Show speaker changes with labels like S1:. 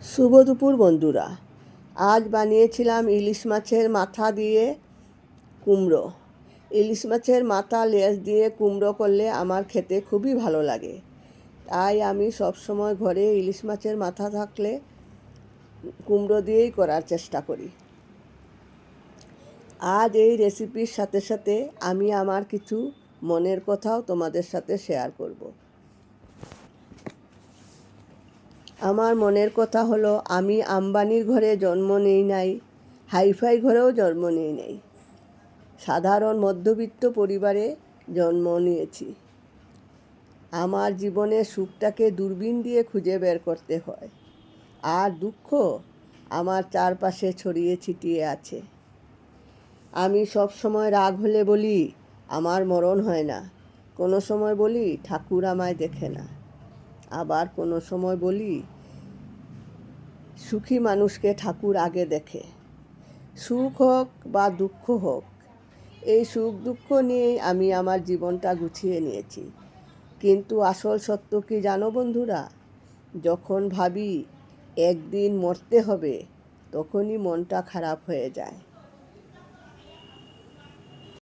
S1: শুভ দুপুর বন্ধুরা। আজ বানিয়েছিলাম ইলিশ মাছের মাথা দিয়ে কুমড়ো। ইলিশ মাছের মাথা লেজ দিয়ে কুমড়ো করলে আমার খেতে খুবই ভালো লাগে। তাই আমি সবসময় ঘরে ইলিশ মাছের মাথা থাকলে কুমড়ো দিয়েই করার চেষ্টা করি। আজ এই রেসিপির সাথে সাথে আমি আমার কিছু মনের কথাও তোমাদের সাথে শেয়ার করব। আমার মনের কথা হলো, আমি আম্বানির ঘরে জন্ম নেই নাই, হাইফাই ঘরেও জন্ম নেই নাই, সাধারণ মধ্যবিত্ত পরিবারে জন্ম নিয়েছি। আমার জীবনের সুখটাকে দূরবীন দিয়ে খুঁজে বের করতে হয়, আর দুঃখ আমার চারপাশে ছড়িয়ে ছিটিয়ে আছে। আমি সব সময় রাগ হলে বলি আমার মরণ হয় না, কোনো সময় বলি ঠাকুর আমায় দেখে না, আবার কোনো সময় বলি সুখী মানুষকে ঠাকুর আগে দেখে। সুখ হোক বা দুঃখ হোক, এই সুখ দুঃখ নিয়েই আমি আমার জীবনটা গুছিয়ে নিয়েছি। কিন্তু আসল সত্য কি জানো বন্ধুরা? যখন ভাবি একদিন মরতে হবে, তখনই মনটা খারাপ হয়ে যায়।